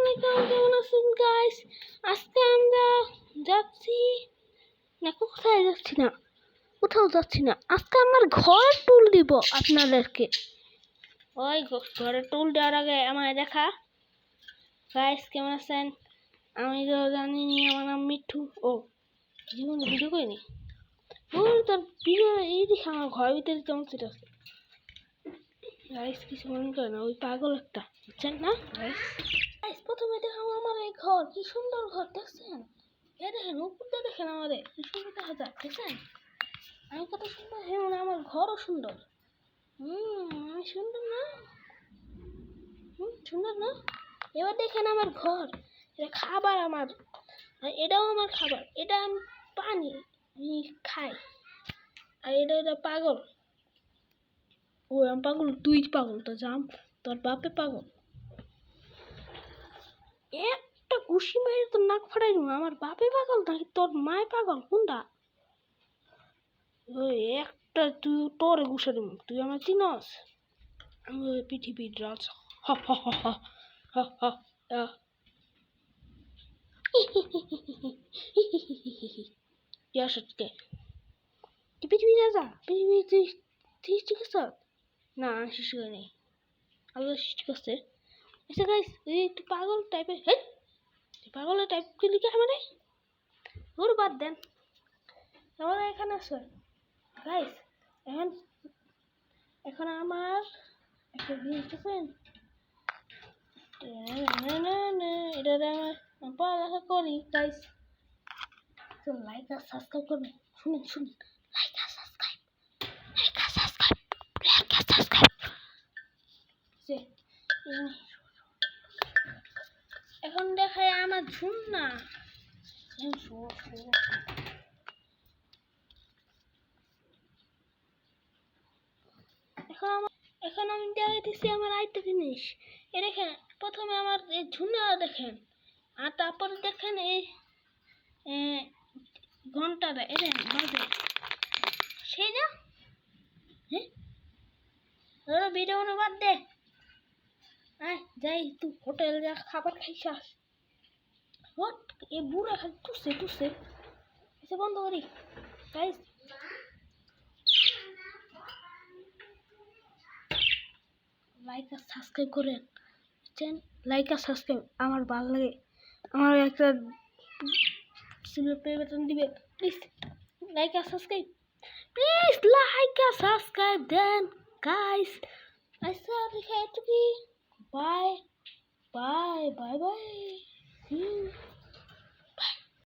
আলাইকুম, কেমন আছেন গাইস? আজকে আমরা যাচ্ছি না, কোথাও যাচ্ছি না। আজকে আমার ঘর টুল দিব আপনাদেরকে। ওই ঘরে টুল দেওয়ার আগে আমায় দেখা। গাইস কেমন আছেন? আমি তো জানি নি, আমার নাম মিঠু। ও জীবনে ভিডিও করিনি। তোর ভিডিও এই দেখে আমার ঘরের ভিতরে কেমন সেটা আছে। গাইস কিছু মনে করে না, ওই পাগল একটা, বুঝছেন না গাইস? প্রথমে দেখাবো আমার এই ঘর, কি সুন্দর ঘর দেখছেন? দেখেন উপরটা, দেখেন আমাদের কি সুন্দর দেখা যায়, দেখছেন? আমি কত সুন্দর, হ্যাঁ মানে আমার ঘরও সুন্দর। আমি সুন্দর না? সুন্দর না? এবার দেখেন আমার ঘর, এটা খাবার আমার, এটাও আমার খাবার, এটা আমি পানি আমি খাই। আর এটা পাগল। ও আমি পাগল, তুই পাগল, তো জাম তোর বাপে পাগল। একটা ঘুষি মারি তোর নাক ফাটাই দেবো। আমার বাপে পাগল নাকি তোর মায় পাগল, কোনটা? ওই একটা তুই তোরে ঘুষে দেবো, তুই আমার চিনস? আমি ওই পৃথিবীর রাজা। হা হা হা হা হা হা হা। কি আসছে? তুই পৃথিবীর রাজা? পৃথিবী তুই সৃষ্টি করছ? না সৃষ্টি করে নেই, আল্লাহ সৃষ্টি করছে। আচ্ছা গাইস, একটু পাগল টাইপের, হ্যাঁ পাগলের টাইপ কি লিখে মানে ওর বাদ দেন। আমার এখানে আছে গাইস, এখন এখন আমার একটা জিনিস দেখবেন, এটা আমার পড়ালেখা করি গাইস। তো লাইক আর সাবস্ক্রাইব করবেন। শুনুন লাইক আর সাবস্ক্রাইব, লাইক আর সাবস্ক্রাইব, লাইক আর সাবস্ক্রাইব। এখন দেখায় আমার ঝুন্না। এখন আমি দেখাইতেছি আমার আরেকটা জিনিস। এ দেখেন, প্রথমে আমার এই ঝুনা দেখেন, আর তারপরে দেখেন এই ঘন্টাটা, এ দেখেন বাজে সেই না। হ্যাঁ ভিডিও বাদ দে, আয় যাই তুই হোটেল যা, খাবার খাইছাস। হোট এ বুড়া খালি টুসে এসে বন্ধ করি গাইস। লাইক আর সাবস্ক্রাইব করেন, বুঝছেন? লাইক আর সাবস্ক্রাইব আমার ভালো লাগে। আমার একটা প্লে বাটন দিবে প্লিজ। লাইক আর সাবস্ক্রাইব, প্লিজ লাইক আর সাবস্ক্রাইব দেন গাইস। আচ্ছা দেখে এটুকুই, বাই বাই বাই বাই।